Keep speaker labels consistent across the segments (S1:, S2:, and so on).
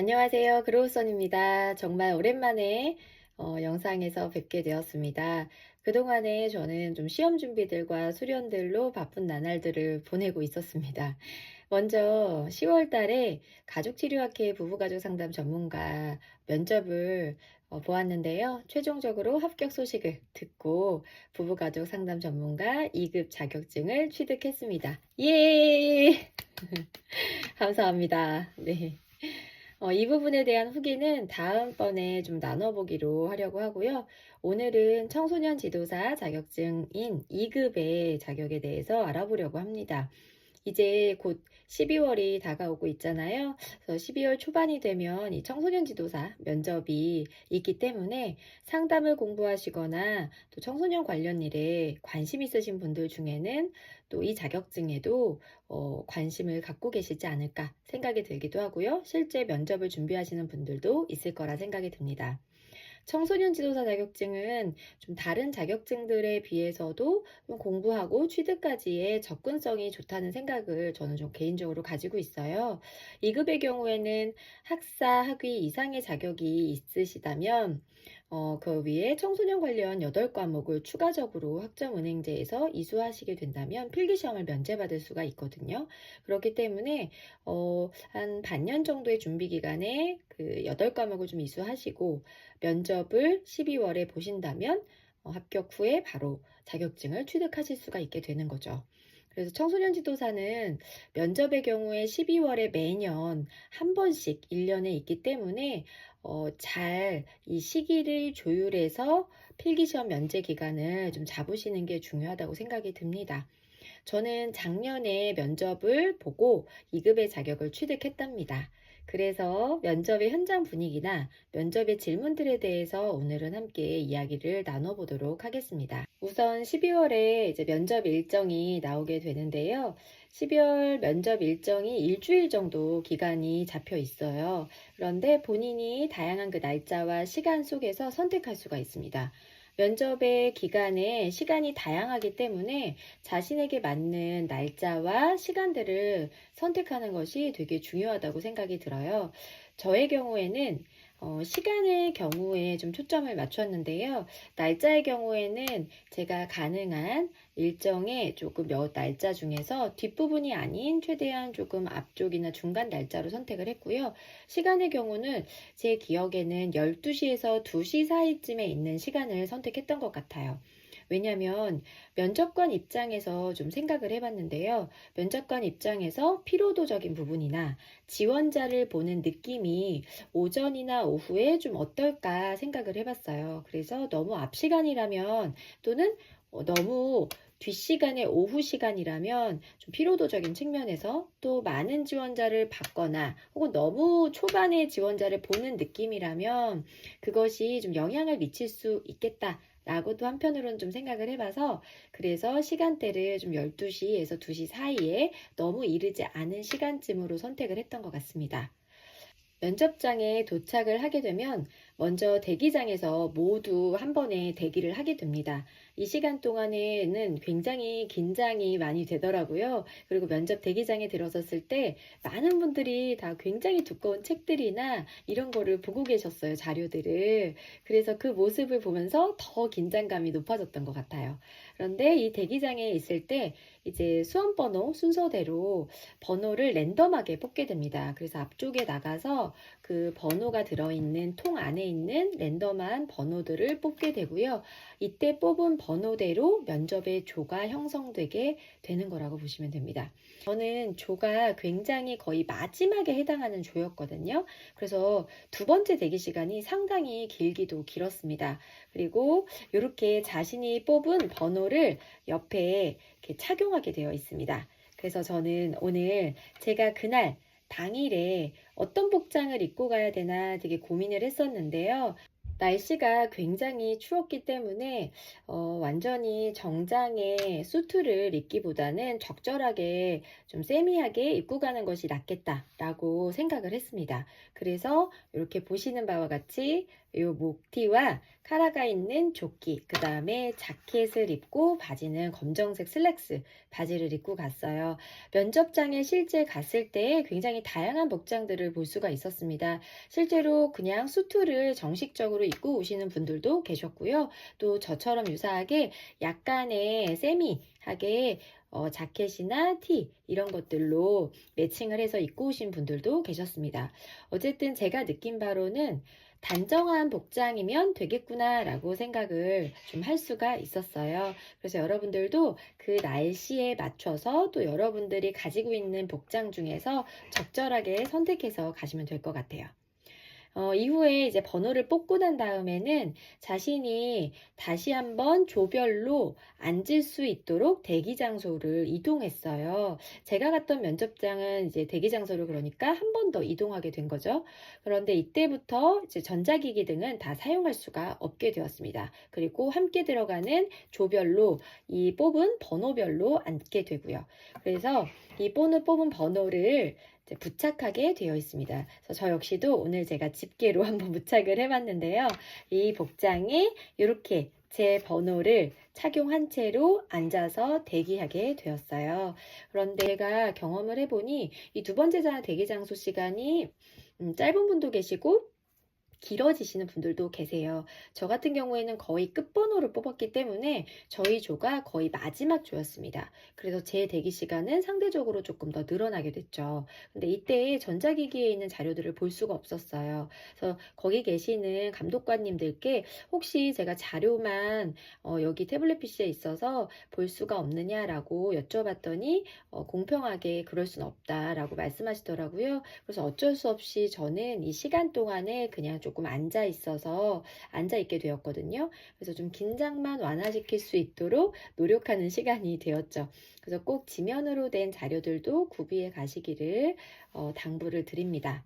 S1: 안녕하세요. 그로우선입니다. 정말 오랜만에 영상에서 뵙게 되었습니다. 그동안에 저는 좀 시험 준비들과 수련들로 바쁜 나날들을 보내고 있었습니다. 먼저 10월 달에 가족치료학회 부부가족 상담 전문가 면접을 보았는데요. 최종적으로 합격 소식을 듣고 부부가족 상담 전문가 2급 자격증을 취득했습니다. 예! 감사합니다. 네. 이 부분에 대한 후기는 다음번에 좀 나눠보기로 하려고 하고요. 오늘은 청소년 지도사 자격증인 2급의 자격에 대해서 알아보려고 합니다. 이제 곧 12월이 다가오고 있잖아요. 그래서 12월 초반이 되면 이 청소년 지도사 면접이 있기 때문에 상담을 공부하시거나 또 청소년 관련 일에 관심 있으신 분들 중에는 또 이 자격증에도 관심을 갖고 계시지 않을까 생각이 들기도 하고요. 실제 면접을 준비하시는 분들도 있을 거라 생각이 듭니다. 청소년 지도사 자격증은 좀 다른 자격증들에 비해서도 좀 공부하고 취득까지의 접근성이 좋다는 생각을 저는 좀 개인적으로 가지고 있어요. 2급의 경우에는 학사, 학위 이상의 자격이 있으시다면 그 위에 청소년 관련 8과목을 추가적으로 학점은행제에서 이수하시게 된다면 필기시험을 면제받을 수가 있거든요. 그렇기 때문에 한 반년 정도의 준비 기간에 그 8과목을 좀 이수하시고 면접을 12월에 보신다면 합격 후에 바로 자격증을 취득하실 수가 있게 되는 거죠. 그래서 청소년 지도사는 면접의 경우에 12월에 매년 한 번씩 1년에 있기 때문에 잘 이 시기를 조율해서 필기시험 면제 기간을 좀 잡으시는 게 중요하다고 생각이 듭니다. 저는 작년에 면접을 보고 2급의 자격을 취득했답니다. 그래서 면접의 현장 분위기나 면접의 질문들에 대해서 오늘은 함께 이야기를 나눠보도록 하겠습니다. 우선 12월에 이제 면접 일정이 나오게 되는데요. 12월 면접 일정이 일주일 정도 기간이 잡혀 있어요. 그런데 본인이 다양한 그 날짜와 시간 속에서 선택할 수가 있습니다. 면접의 기간에 시간이 다양하기 때문에 자신에게 맞는 날짜와 시간들을 선택하는 것이 되게 중요하다고 생각이 들어요. 저의 경우에는 시간의 경우에 좀 초점을 맞췄는데요. 날짜의 경우에는 제가 가능한 일정의 조금 몇 날짜 중에서 뒷부분이 아닌 최대한 조금 앞쪽이나 중간 날짜로 선택을 했고요. 시간의 경우는 제 기억에는 12시에서 2시 사이쯤에 있는 시간을 선택했던 것 같아요. 왜냐하면 면접관 입장에서 좀 생각을 해봤는데요. 면접관 입장에서 피로도적인 부분이나 지원자를 보는 느낌이 오전이나 오후에 좀 어떨까 생각을 해봤어요. 그래서 너무 앞 시간이라면 또는 너무 뒷시간에 오후 시간이라면 좀 피로도적인 측면에서 또 많은 지원자를 받거나 혹은 너무 초반에 지원자를 보는 느낌이라면 그것이 좀 영향을 미칠 수 있겠다. 라고도 한편으로는 좀 생각을 해봐서 그래서 시간대를 좀 12시에서 2시 사이에 너무 이르지 않은 시간쯤으로 선택을 했던 것 같습니다. 면접장에 도착을 하게 되면 먼저 대기장에서 모두 한 번에 대기를 하게 됩니다. 이 시간 동안에는 굉장히 긴장이 많이 되더라고요. 그리고 면접 대기장에 들어섰을 때 많은 분들이 다 굉장히 두꺼운 책들이나 이런 거를 보고 계셨어요, 자료들을. 그래서 그 모습을 보면서 더 긴장감이 높아졌던 것 같아요. 그런데 이 대기장에 있을 때 이제 수험번호 순서대로 번호를 랜덤하게 뽑게 됩니다. 그래서 앞쪽에 나가서 그 번호가 들어있는 통 안에 있는 랜덤한 번호들을 뽑게 되고요. 이때 뽑은 번호대로 면접의 조가 형성되게 되는 거라고 보시면 됩니다. 저는 조가 굉장히 거의 마지막에 해당하는 조였거든요. 그래서 두 번째 대기 시간이 상당히 길기도 길었습니다. 그리고 이렇게 자신이 뽑은 번호를 옆에 이렇게 착용하게 되어 있습니다. 그래서 저는 오늘 제가 그날 당일에 어떤 복장을 입고 가야 되나 되게 고민을 했었는데요. 날씨가 굉장히 추웠기 때문에 완전히 정장에 수트를 입기보다는 적절하게 좀 세미하게 입고 가는 것이 낫겠다라고 생각을 했습니다. 그래서 이렇게 보시는 바와 같이 이 목티와 카라가 있는 조끼, 그 다음에 자켓을 입고 바지는 검정색 슬랙스 바지를 입고 갔어요. 면접장에 실제 갔을 때 굉장히 다양한 복장들을 볼 수가 있었습니다. 실제로 그냥 수트를 정식적으로 입고 오시는 분들도 계셨고요. 또 저처럼 유사하게 약간의 세미하게 자켓이나 티 이런 것들로 매칭을 해서 입고 오신 분들도 계셨습니다. 어쨌든 제가 느낀 바로는 단정한 복장이면 되겠구나라고 생각을 좀 할 수가 있었어요. 그래서 여러분들도 그 날씨에 맞춰서 또 여러분들이 가지고 있는 복장 중에서 적절하게 선택해서 가시면 될 것 같아요. 이후에 이제 번호를 뽑고 난 다음에는 자신이 다시 한번 조별로 앉을 수 있도록 대기 장소를 이동했어요. 제가 갔던 면접장은 이제 대기 장소를 그러니까 한 번 더 이동하게 된 거죠. 그런데 이때부터 이제 전자기기 등은 다 사용할 수가 없게 되었습니다. 그리고 함께 들어가는 조별로 이 뽑은 번호별로 앉게 되고요. 그래서 이 뽑은 번호를 부착하게 되어 있습니다. 그래서 저 역시도 오늘 제가 집게로 한번 부착을 해봤는데요. 이 복장에 이렇게 제 번호를 착용한 채로 앉아서 대기하게 되었어요. 그런데 제가 경험을 해보니 이 두 번째 대기 장소 시간이 짧은 분도 계시고 길어지시는 분들도 계세요. 저 같은 경우에는 거의 끝번호를 뽑았기 때문에 저희 조가 거의 마지막 조였습니다. 그래서 제 대기 시간은 상대적으로 조금 더 늘어나게 됐죠. 근데 이때 전자기기에 있는 자료들을 볼 수가 없었어요. 그래서 거기 계시는 감독관님들께 혹시 제가 자료만 여기 태블릿 PC에 있어서 볼 수가 없느냐라고 여쭤봤더니 공평하게 그럴 순 없다라고 말씀하시더라고요. 그래서 어쩔 수 없이 저는 이 시간 동안에 그냥 조금 앉아 있어서 앉아 있게 되었거든요. 그래서 좀 긴장만 완화시킬 수 있도록 노력하는 시간이 되었죠. 그래서 꼭 지면으로 된 자료들도 구비해 가시기를 당부를 드립니다.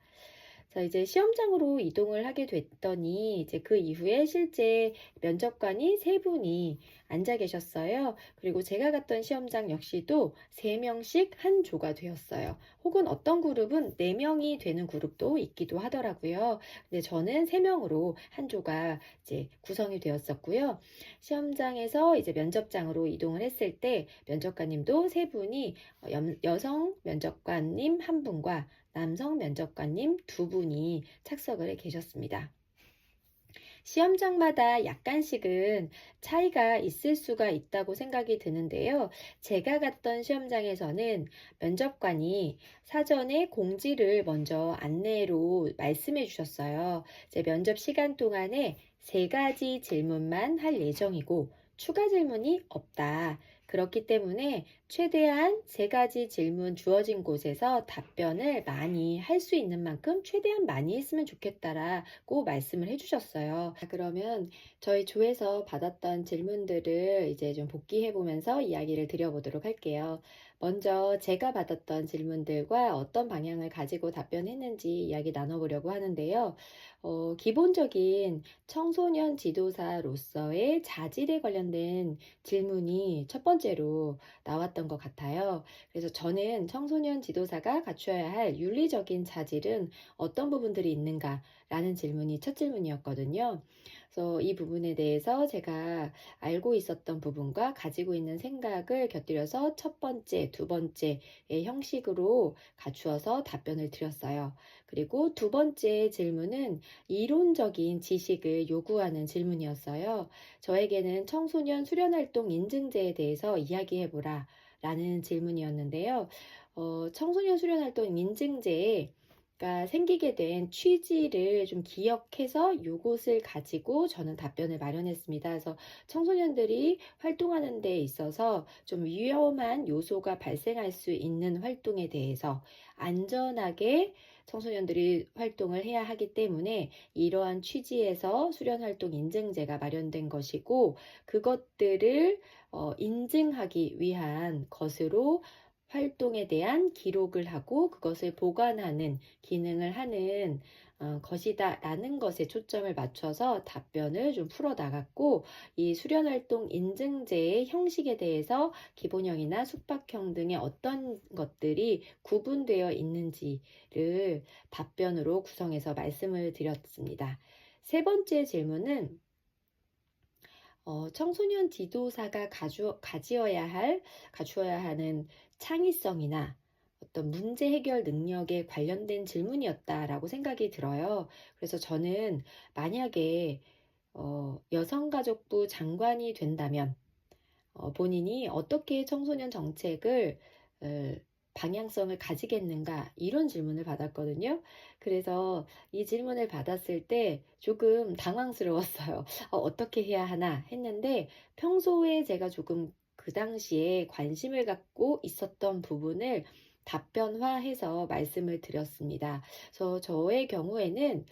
S1: 자, 이제 시험장으로 이동을 하게 됐더니 이제 그 이후에 실제 면접관이 세 분이 앉아 계셨어요. 그리고 제가 갔던 시험장 역시도 세 명씩 한 조가 되었어요. 혹은 어떤 그룹은 네 명이 되는 그룹도 있기도 하더라고요. 근데 저는 세 명으로 한 조가 이제 구성이 되었었고요. 시험장에서 이제 면접장으로 이동을 했을 때 면접관님도 세 분이 여성 면접관님 한 분과 남성 면접관님 두 분이 착석을 해 계셨습니다. 시험장마다 약간씩은 차이가 있을 수가 있다고 생각이 드는데요. 제가 갔던 시험장에서는 면접관이 사전에 공지를 먼저 안내로 말씀해 주셨어요. 제 면접 시간 동안에 세 가지 질문만 할 예정이고 추가 질문이 없다. 그렇기 때문에 최대한 세 가지 질문 주어진 곳에서 답변을 많이 할 수 있는 만큼 최대한 많이 했으면 좋겠다라고 말씀을 해주셨어요. 그러면 저희 조에서 받았던 질문들을 이제 좀 복기해 보면서 이야기를 드려보도록 할게요. 먼저 제가 받았던 질문들과 어떤 방향을 가지고 답변했는지 이야기 나눠보려고 하는데요. 기본적인 청소년 지도사로서의 자질에 관련된 질문이 첫 번째로 나왔던 것 같아요. 그래서 저는 청소년 지도사가 갖추어야 할 윤리적인 자질은 어떤 부분들이 있는가라는 질문이 첫 질문이었거든요. 그래서 이 부분에 대해서 제가 알고 있었던 부분과 가지고 있는 생각을 곁들여서 첫 번째, 두 번째의 형식으로 갖추어서 답변을 드렸어요. 그리고 두 번째 질문은 이론적인 지식을 요구하는 질문이었어요. 저에게는 청소년 수련활동 인증제에 대해서 이야기해보라 라는 질문이었는데요. 청소년 수련활동 인증제가 생기게 된 취지를 좀 기억해서 이것을 가지고 저는 답변을 마련했습니다. 그래서 청소년들이 활동하는 데 있어서 좀 위험한 요소가 발생할 수 있는 활동에 대해서 안전하게 청소년들이 활동을 해야 하기 때문에 이러한 취지에서 수련활동 인증제가 마련된 것이고 그것들을 인증하기 위한 것으로 활동에 대한 기록을 하고 그것을 보관하는 기능을 하는 것이다라는 것에 초점을 맞춰서 답변을 좀 풀어 나갔고, 이 수련활동 인증제의 형식에 대해서 기본형이나 숙박형 등의 어떤 것들이 구분되어 있는지를 답변으로 구성해서 말씀을 드렸습니다. 세 번째 질문은 청소년 지도사가 갖추어야 하는 창의성이나 어떤 문제 해결 능력에 관련된 질문이었다라고 생각이 들어요. 그래서 저는 만약에 여성가족부 장관이 된다면 본인이 어떻게 청소년 정책을 어, 방향성을 가지겠는가, 이런 질문을 받았거든요. 그래서 이 질문을 받았을 때 조금 당황스러웠어요. 어떻게 해야 하나 했는데, 평소에 제가 조금 그 당시에 관심을 갖고 있었던 부분을 답변화해서 말씀을 드렸습니다. 그래서 저의 경우에는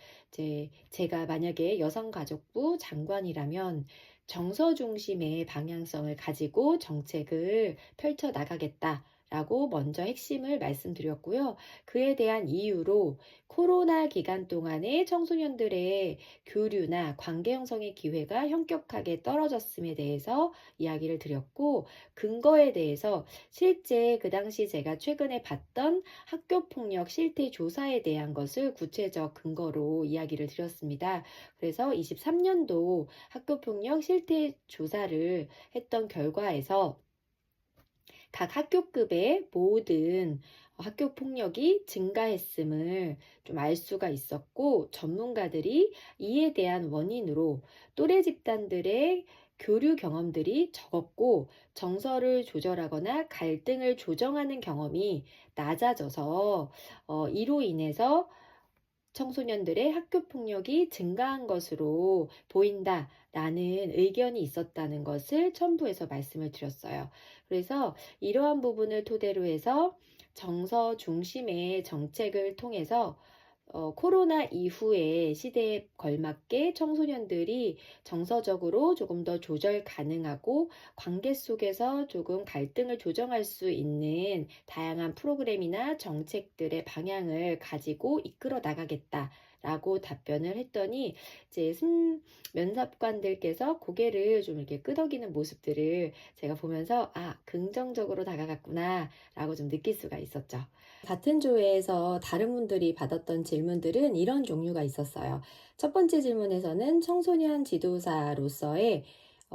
S1: 제가 만약에 여성가족부 장관이라면 정서 중심의 방향성을 가지고 정책을 펼쳐 나가겠다라고 먼저 핵심을 말씀드렸고요. 그에 대한 이유로 코로나 기간 동안에 청소년들의 교류나 관계 형성의 기회가 현격하게 떨어졌음에 대해서 이야기를 드렸고, 근거에 대해서 실제 그 당시 제가 최근에 봤던 학교폭력 실태 조사에 대한 것을 구체적 근거로 이야기를 드렸습니다. 그래서 23년도 학교폭력 실태 조사를 했던 결과에서 각 학교급의 모든 학교 폭력이 증가했음을 좀 알 수가 있었고, 전문가들이 이에 대한 원인으로 또래 집단들의 교류 경험들이 적었고, 정서를 조절하거나 갈등을 조정하는 경험이 낮아져서 이로 인해서 청소년들의 학교 폭력이 증가한 것으로 보인다라는 의견이 있었다는 것을 첨부해서 말씀을 드렸어요. 그래서 이러한 부분을 토대로 해서 정서 중심의 정책을 통해서 코로나 이후의 시대에 걸맞게 청소년들이 정서적으로 조금 더 조절 가능하고 관계 속에서 조금 갈등을 조정할 수 있는 다양한 프로그램이나 정책들의 방향을 가지고 이끌어 나가겠다라고 답변을 했더니, 이제 면접관들께서 고개를 좀 이렇게 끄덕이는 모습들을 제가 보면서 긍정적으로 다가갔구나라고 좀 느낄 수가 있었죠. 같은 조회에서 다른 분들이 받았던 질문들은 이런 종류가 있었어요. 첫 번째 질문에서는 청소년 지도사로서의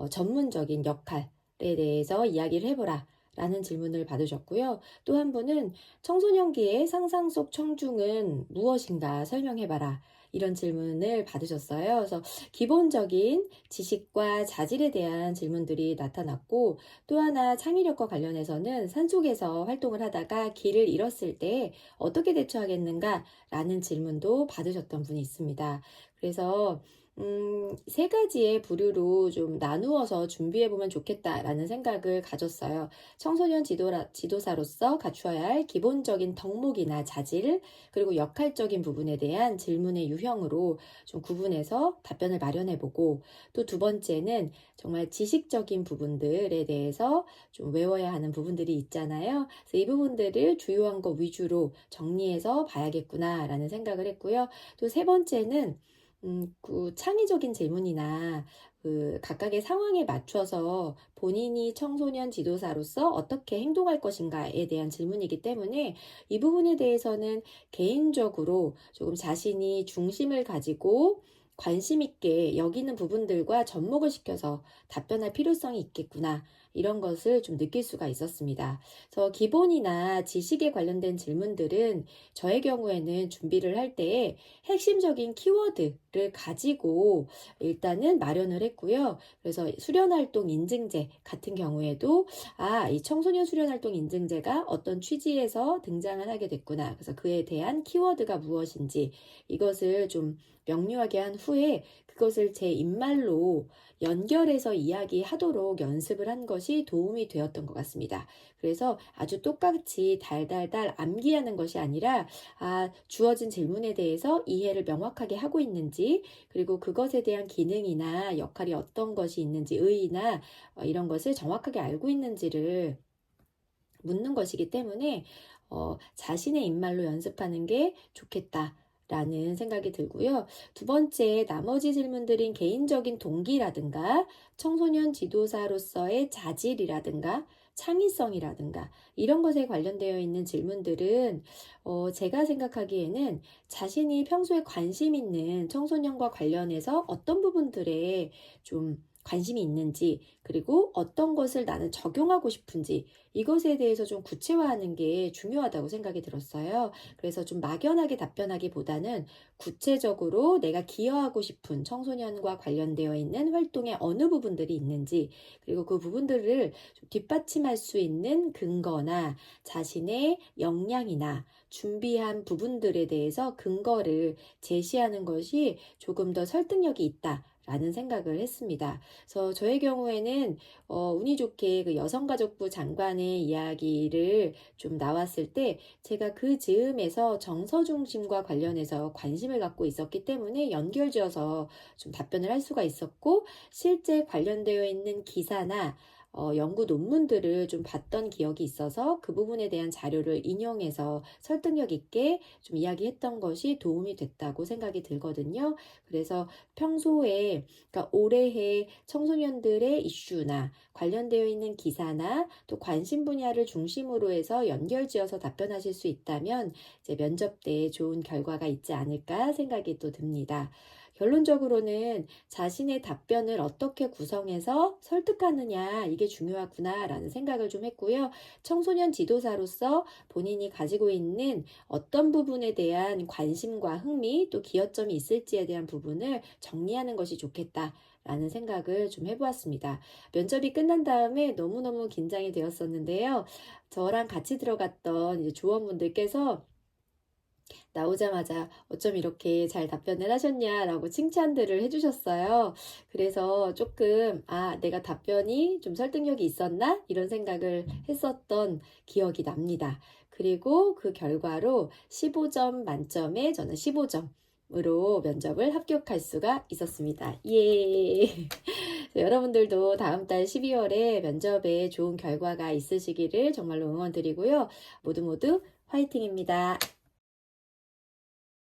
S1: 전문적인 역할에 대해서 이야기를 해보라 라는 질문을 받으셨고요. 또 한 분은 청소년기의 상상 속 청중은 무엇인가 설명해봐라, 이런 질문을 받으셨어요. 그래서 기본적인 지식과 자질에 대한 질문들이 나타났고, 또 하나 창의력과 관련해서는 산속에서 활동을 하다가 길을 잃었을 때 어떻게 대처하겠는가 라는 질문도 받으셨던 분이 있습니다. 그래서 세 가지의 부류로 좀 나누어서 준비해보면 좋겠다라는 생각을 가졌어요. 청소년 지도사로서 갖추어야 할 기본적인 덕목이나 자질, 그리고 역할적인 부분에 대한 질문의 유형으로 좀 구분해서 답변을 마련해보고, 또 두 번째는 정말 지식적인 부분들에 대해서 좀 외워야 하는 부분들이 있잖아요. 그래서 이 부분들을 주요한 것 위주로 정리해서 봐야겠구나라는 생각을 했고요. 또 세 번째는 그 창의적인 질문이나 그 각각의 상황에 맞춰서 본인이 청소년 지도사로서 어떻게 행동할 것인가에 대한 질문이기 때문에, 이 부분에 대해서는 개인적으로 조금 자신이 중심을 가지고 관심 있게 여기는 부분들과 접목을 시켜서 답변할 필요성이 있겠구나, 이런 것을 좀 느낄 수가 있었습니다. 그래서 기본이나 지식에 관련된 질문들은 저의 경우에는 준비를 할 때에 핵심적인 키워드를 가지고 일단은 마련을 했고요. 그래서 수련활동 인증제 같은 경우에도 이 청소년 수련활동 인증제가 어떤 취지에서 등장을 하게 됐구나, 그래서 그에 대한 키워드가 무엇인지 이것을 좀 명료하게 한 후에 그것을 제 입말로 연결해서 이야기하도록 연습을 한 것이 도움이 되었던 것 같습니다. 그래서 아주 똑같이 달달달 암기하는 것이 아니라 주어진 질문에 대해서 이해를 명확하게 하고 있는지, 그리고 그것에 대한 기능이나 역할이 어떤 것이 있는지, 의의나 이런 것을 정확하게 알고 있는지를 묻는 것이기 때문에 자신의 입말로 연습하는 게 좋겠다라는 생각이 들고요. 두 번째, 나머지 질문들인 개인적인 동기라든가 청소년 지도사로서의 자질이라든가 창의성이라든가 이런 것에 관련되어 있는 질문들은 제가 생각하기에는 자신이 평소에 관심 있는 청소년과 관련해서 어떤 부분들에 좀 관심이 있는지, 그리고 어떤 것을 나는 적용하고 싶은지, 이것에 대해서 좀 구체화하는 게 중요하다고 생각이 들었어요. 그래서 좀 막연하게 답변하기보다는 구체적으로 내가 기여하고 싶은 청소년과 관련되어 있는 활동의 어느 부분들이 있는지, 그리고 그 부분들을 좀 뒷받침할 수 있는 근거나 자신의 역량이나 준비한 부분들에 대해서 근거를 제시하는 것이 조금 더 설득력이 있다. 라는 생각을 했습니다. 그래서 저의 경우에는 운이 좋게 그 여성가족부 장관의 이야기를 좀 나왔을 때 제가 그 즈음에서 정서 중심과 관련해서 관심을 갖고 있었기 때문에 연결지어서 좀 답변을 할 수가 있었고, 실제 관련되어 있는 기사나 연구 논문들을 좀 봤던 기억이 있어서 그 부분에 대한 자료를 인용해서 설득력 있게 좀 이야기했던 것이 도움이 됐다고 생각이 들거든요. 그래서 평소에, 그러니까 올해의 청소년들의 이슈나 관련되어 있는 기사나 또 관심 분야를 중심으로 해서 연결지어서 답변하실 수 있다면 이제 면접 때 좋은 결과가 있지 않을까 생각이 또 듭니다. 결론적으로는 자신의 답변을 어떻게 구성해서 설득하느냐, 이게 중요하구나라는 생각을 좀 했고요. 청소년 지도사로서 본인이 가지고 있는 어떤 부분에 대한 관심과 흥미, 또 기여점이 있을지에 대한 부분을 정리하는 것이 좋겠다. 라는 생각을 좀 해보았습니다. 면접이 끝난 다음에 너무너무 긴장이 되었었는데요. 저랑 같이 들어갔던 이제 조원분들께서 나오자마자 어쩜 이렇게 잘 답변을 하셨냐라고 칭찬들을 해주셨어요. 그래서 조금, 내가 답변이 좀 설득력이 있었나? 이런 생각을 했었던 기억이 납니다. 그리고 그 결과로 15점 만점에 저는 15점으로 면접을 합격할 수가 있었습니다. 예. 여러분들도 다음 달 12월에 면접에 좋은 결과가 있으시기를 정말로 응원드리고요. 모두 모두 화이팅입니다.